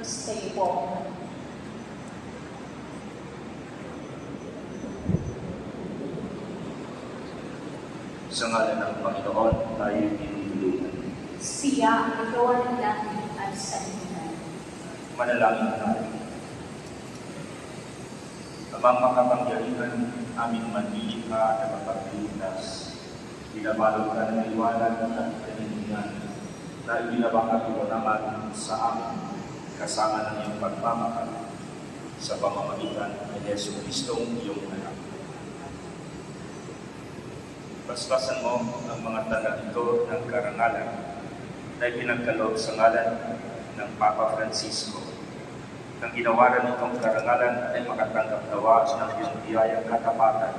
Sige po. Sa ngalan ng Panginoon, tayo pinipilitan. Siya ang gawa ng langit at sa sanlibutan. Manalangin natin. Amang makapangyarihan, aming manlilikha at mapagligtas, binabalot ka ng liwanag at kanindigan na ibinabangkat naman sa amin kasama ng iyong pagmamahal sa pamamagitan ni Yesu Kristong iyong anak. Basbasan mo ang mga tala ito ng karangalan na ipinagkaloob sa ngalan ng Papa Francisco. Ang ginawaran nitong karangalan ay makatanggap nawa ng iyong biyayang katapatan